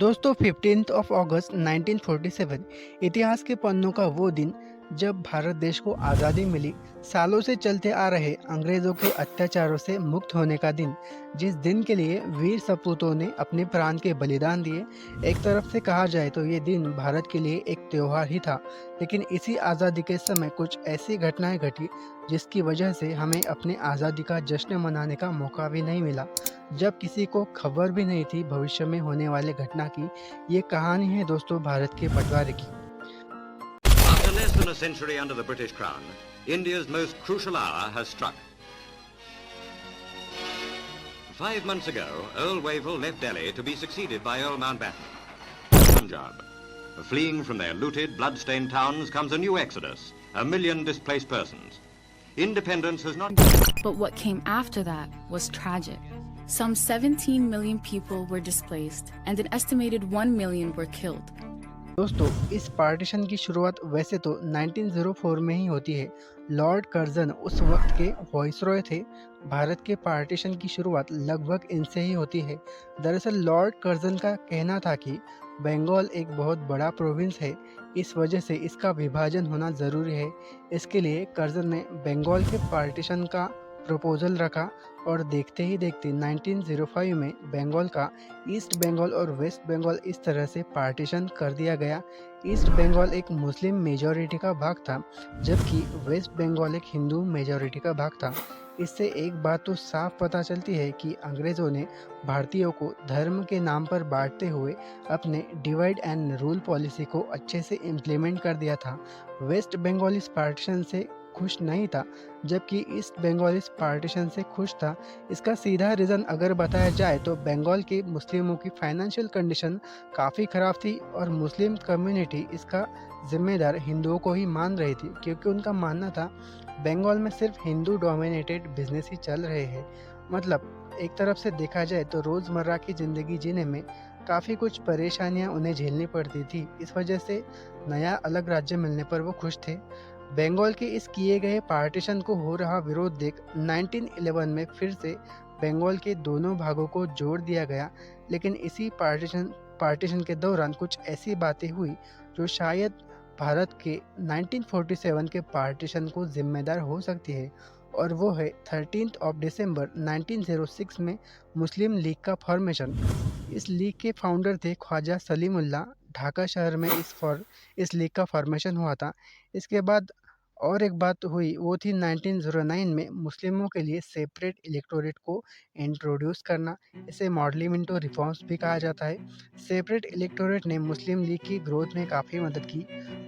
दोस्तों 15 अगस्त 1947 इतिहास के पन्नों का वो दिन जब भारत देश को आज़ादी मिली। सालों से चलते आ रहे अंग्रेज़ों के अत्याचारों से मुक्त होने का दिन, जिस दिन के लिए वीर सपूतों ने अपने प्राण के बलिदान दिए। एक तरफ से कहा जाए तो ये दिन भारत के लिए एक त्योहार ही था, लेकिन इसी आज़ादी के समय कुछ ऐसी घटनाएं घटी जिसकी वजह से हमें अपनी आज़ादी का जश्न मनाने का मौका भी नहीं मिला, जब किसी को खबर भी नहीं थी भविष्य में होने वाले घटना की। ये कहानी है दोस्तों भारत के बंटवारे की। After less than a century under the British Crown, India's most crucial hour has struck. 5 months ago, Earl Wavell left Delhi to be succeeded by Earl Mountbatten. Punjab. Fleeing from their looted, blood-stained towns comes a new exodus, 1 million displaced persons. Independence has not... But what came after that was tragic. Some 17 million people were displaced, and an estimated 1 million were killed. दोस्तों इस partition की शुरुआत वैसे तो 1904 में ही होती है। Lord Curzon उस वक्त के वाइसरॉय थे। भारत के पार्टीशन की शुरुआत लगभग इनसे ही होती है। दरअसल लॉर्ड कर्जन का कहना था कि बंगाल एक बहुत बड़ा प्रोविंस है, इस वजह से इसका विभाजन होना ज़रूरी है। इसके लिए कर्जन ने बंगाल के पार्टीशन का प्रपोजल रखा और देखते ही देखते 1905 में बंगाल का ईस्ट बंगाल और वेस्ट बंगाल इस तरह से पार्टीशन कर दिया गया। ईस्ट बंगाल एक मुस्लिम मेजॉरिटी का भाग था, जबकि वेस्ट बंगाल एक हिंदू मेजॉरिटी का भाग था। इससे एक बात तो साफ पता चलती है कि अंग्रेज़ों ने भारतीयों को धर्म के नाम पर बांटते हुए अपने डिवाइड एंड रूल पॉलिसी को अच्छे से इम्प्लीमेंट कर दिया था। वेस्ट बंगाल इस पार्टीशन से खुश नहीं था, जबकि ईस्ट बंगाल इस पार्टीशन से खुश था। इसका सीधा रीज़न अगर बताया जाए तो बंगाल के मुस्लिमों की फाइनेंशियल कंडीशन काफ़ी ख़राब थी और मुस्लिम कम्युनिटी इसका जिम्मेदार हिंदुओं को ही मान रही थी, क्योंकि उनका मानना था बंगाल में सिर्फ हिंदू डोमिनेटेड बिजनेस ही चल रहे हैं। मतलब एक तरफ से देखा जाए तो रोज़मर्रा की ज़िंदगी जीने में काफ़ी कुछ परेशानियां उन्हें झेलनी पड़ती थी। इस वजह से नया अलग राज्य मिलने पर वो खुश थे। बंगाल के इस किए गए पार्टीशन को हो रहा विरोध देख 1911 में फिर से बंगाल के दोनों भागों को जोड़ दिया गया। लेकिन इसी पार्टीशन के दौरान कुछ ऐसी बातें हुई जो शायद भारत के 1947 के पार्टीशन को जिम्मेदार हो सकती है, और वो है 13 दिसंबर 1906 में मुस्लिम लीग का फॉर्मेशन। इस लीग के फाउंडर थे ख्वाजा सलीमुल्लाह। ढाका शहर में इस लीग का फॉर्मेशन हुआ था। इसके बाद और एक बात हुई, वो थी 1909 में मुस्लिमों के लिए सेपरेट इलेक्टोरेट को इंट्रोड्यूस करना। इसे मॉडलिमिंटो रिफॉर्म्स भी कहा जाता है। सेपरेट इलेक्टोरेट ने मुस्लिम लीग की ग्रोथ में काफ़ी मदद की।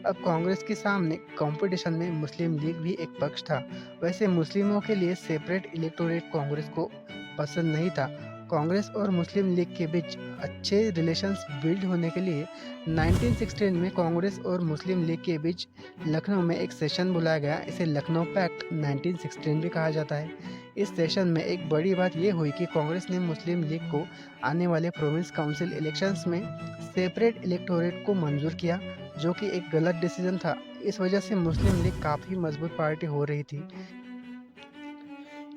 अब कांग्रेस के सामने कंपटीशन में मुस्लिम लीग भी एक पक्ष था। वैसे मुस्लिमों के लिए सेपरेट इलेक्टोरेट कांग्रेस को पसंद नहीं था। कांग्रेस और मुस्लिम लीग के बीच अच्छे रिलेशंस बिल्ड होने के लिए 1916 में कांग्रेस और मुस्लिम लीग के बीच लखनऊ में एक सेशन बुलाया गया। इसे लखनऊ पैक्ट 1916 भी कहा जाता है। इस सेशन में एक बड़ी बात यह हुई कि कांग्रेस ने मुस्लिम लीग को आने वाले प्रोविंस काउंसिल इलेक्शंस में सेपरेट इलेक्टोरेट को मंजूर किया, जो कि एक गलत डिसीजन था। इस वजह से मुस्लिम लीग काफ़ी मजबूत पार्टी हो रही थी।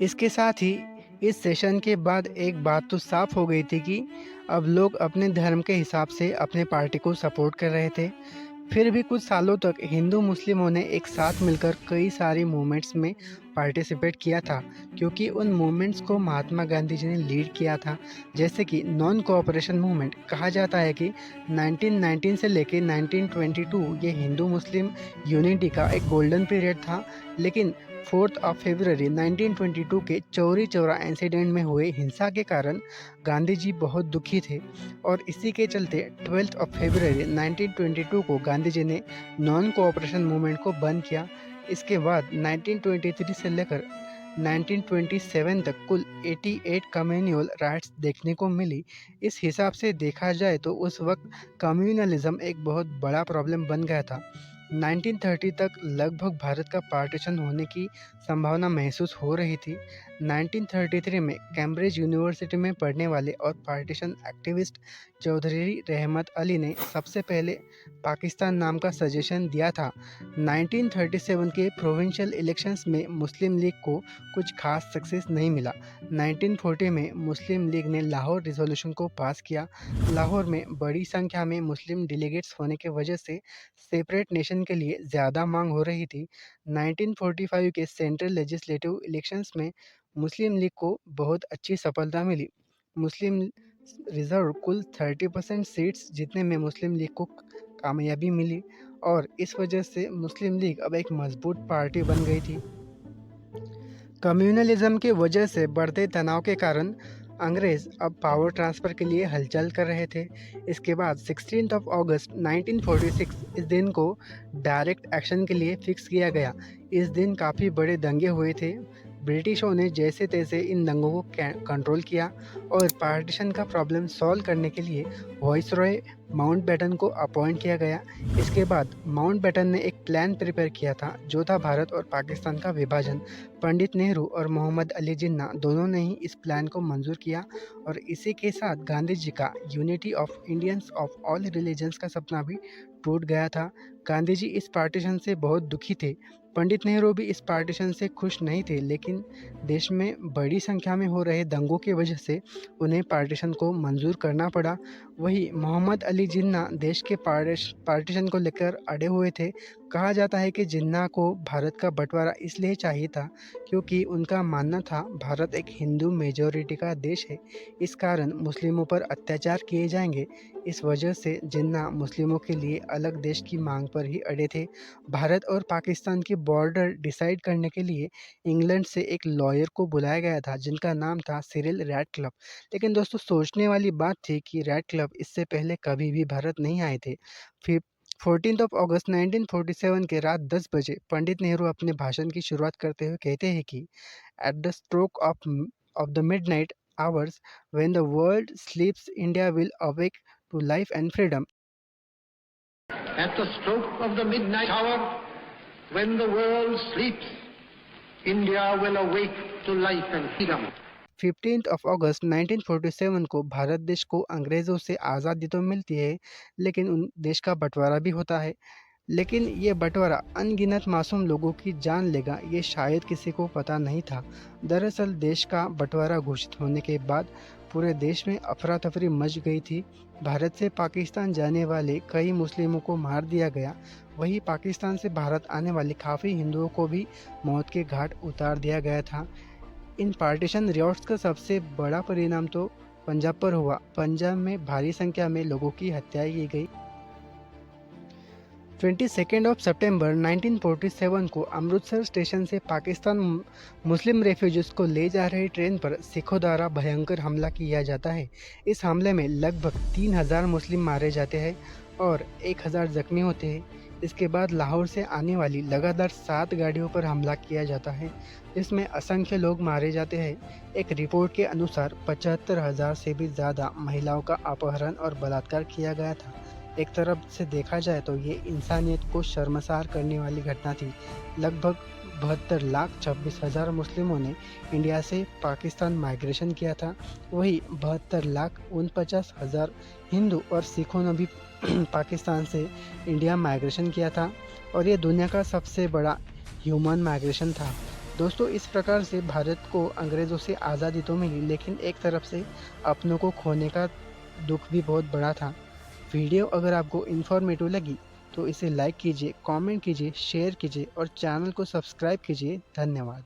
इसके साथ ही इस सेशन के बाद एक बात तो साफ हो गई थी कि अब लोग अपने धर्म के हिसाब से अपने पार्टी को सपोर्ट कर रहे थे। फिर भी कुछ सालों तक हिंदू मुस्लिमों ने एक साथ मिलकर कई सारी मूवमेंट्स में पार्टिसिपेट किया था, क्योंकि उन मूवमेंट्स को महात्मा गांधी जी ने लीड किया था। जैसे कि नॉन कोऑपरेशन मूवमेंट। कहा जाता है कि 1919 से लेकर 1922 ये हिंदू मुस्लिम यूनिटी का एक गोल्डन पीरियड था। लेकिन 4 फरवरी 1922 के चौरी चौरा इंसिडेंट में हुए हिंसा के कारण गांधी जी बहुत दुखी थे, और इसी के चलते 12 फरवरी 1922 को गांधी जी ने नॉन कोऑपरेशन मूवमेंट को बंद किया। इसके बाद 1923 से लेकर 1927 तक कुल 88 कम्युनल राइट्स देखने को मिली। इस हिसाब से देखा जाए तो उस वक्त कम्युनलिज्म एक बहुत बड़ा प्रॉब्लम बन गया था। 1930 तक लगभग भारत का पार्टीशन होने की संभावना महसूस हो रही थी। 1933 में कैम्ब्रिज यूनिवर्सिटी में पढ़ने वाले और पार्टीशन एक्टिविस्ट चौधरी रहमत अली ने सबसे पहले पाकिस्तान नाम का सजेशन दिया था। 1937 के प्रोविंशियल इलेक्शंस में मुस्लिम लीग को कुछ खास सक्सेस नहीं मिला। 1940 में मुस्लिम लीग ने लाहौर रिजोल्यूशन को पास किया। लाहौर में बड़ी संख्या में मुस्लिम डेलीगेट्स होने की वजह से सेपरेट नेशन के लिए ज़्यादा मांग हो रही थी। 1945 के सेंट्रल लेजिस्लेटिव इलेक्शंस में मुस्लिम लीग को बहुत अच्छी सफलता मिली। मुस्लिम रिजर्व कुल 30% सीट्स जीतने में मुस्लिम लीग को कामयाबी मिली और इस वजह से मुस्लिम लीग अब एक मजबूत पार्टी बन गई थी। कम्युनलिज्म की वजह से बढ़ते तनाव के कारण अंग्रेज़ अब पावर ट्रांसफ़र के लिए हलचल कर रहे थे। इसके बाद 16 अगस्त 1946 इस दिन को डायरेक्ट एक्शन के लिए फिक्स किया गया। इस दिन काफ़ी बड़े दंगे हुए थे। ब्रिटिशों ने जैसे तैसे इन दंगों को कंट्रोल किया और पार्टीशन का प्रॉब्लम सॉल्व करने के लिए वाइसरॉय माउंटबेटन को अपॉइंट किया गया। इसके बाद माउंटबेटन ने एक प्लान प्रिपेयर किया था जो था भारत और पाकिस्तान का विभाजन। पंडित नेहरू और मोहम्मद अली जिन्ना दोनों ने ही इस प्लान को मंजूर किया और इसी के साथ गांधी जी का unity of Indians of all religions का सपना भी टूट गया था। गांधी जी इस पार्टीशन से बहुत दुखी थे। पंडित नेहरू भी इस पार्टीशन से खुश नहीं थे, लेकिन देश में बड़ी संख्या में हो रहे दंगों की वजह से उन्हें पार्टीशन को मंजूर करना पड़ा। वही मोहम्मद अली जिन्ना देश के पार्टीशन को लेकर अड़े हुए थे। कहा जाता है कि जिन्ना को भारत का बंटवारा इसलिए चाहिए था क्योंकि उनका मानना था भारत एक हिंदू मेजॉरिटी का देश है, इस कारण मुस्लिमों पर अत्याचार किए जाएंगे। इस वजह से जिन्ना मुस्लिमों के लिए अलग देश की मांग पर ही अड़े थे। भारत और पाकिस्तान की बॉर्डर डिसाइड करने के लिए इंग्लैंड से एक लॉयर को बुलाया गया था जिनका नाम था सिरिल रैडक्लिफ। लेकिन दोस्तों सोचने वाली बात थी कि रैडक्लिफ इससे पहले कभी भी भारत नहीं आए थे। फिर 14 अगस्त 1947 के रात 10 बजे पंडित नेहरू अपने भाषण की शुरुआत करते हुए कहते हैं कि at the stroke of the midnight hours when the world sleeps India will awake to life and freedom. At the stroke of the midnight hour, when the world sleeps, India will awake to life and freedom. 15 अगस्त 1947 को भारत देश को अंग्रेज़ों से आज़ादी तो मिलती है, लेकिन उन देश का बंटवारा भी होता है। लेकिन ये बंटवारा अनगिनत मासूम लोगों की जान लेगा, ये शायद किसी को पता नहीं था। दरअसल देश का बंटवारा घोषित होने के बाद पूरे देश में अफरा तफरी मच गई थी। भारत से पाकिस्तान जाने वाले कई मुस्लिमों को मार दिया गया। वहीं पाकिस्तान से भारत आने वाले काफ़ी हिंदुओं को भी मौत के घाट उतार दिया गया था। इन पार्टीशन रियॉट्स का सबसे बड़ा परिणाम तो पंजाब पर हुआ। पंजाब में भारी संख्या में लोगों की हत्या की गई। 22 सितंबर 1947 को अमृतसर स्टेशन से पाकिस्तान मुस्लिम रेफ्यूजीज को ले जा रही ट्रेन पर सिखों द्वारा भयंकर हमला किया जाता है। इस हमले में लगभग 3000 मुस्लिम मारे जाते हैं और 1000 जख्मी होते हैं। इसके बाद लाहौर से आने वाली लगातार 7 गाड़ियों पर हमला किया जाता है, जिसमें असंख्य लोग मारे जाते हैं। एक रिपोर्ट के अनुसार 75,000 से भी ज़्यादा महिलाओं का अपहरण और बलात्कार किया गया था। एक तरफ से देखा जाए तो ये इंसानियत को शर्मसार करने वाली घटना थी। लगभग 72,26,000 मुस्लिमों ने इंडिया से पाकिस्तान माइग्रेशन किया था। वही 72,49,000 हिंदू और सिखों ने भी पाकिस्तान से इंडिया माइग्रेशन किया था और ये दुनिया का सबसे बड़ा ह्यूमन माइग्रेशन था। दोस्तों इस प्रकार से भारत को अंग्रेज़ों से आज़ादी तो मिली, लेकिन एक तरफ से अपनों को खोने का दुख भी बहुत बड़ा था। वीडियो अगर आपको इन्फॉर्मेटिव लगी तो इसे लाइक कीजिए, कमेंट कीजिए, शेयर कीजिए और चैनल को सब्सक्राइब कीजिए। धन्यवाद।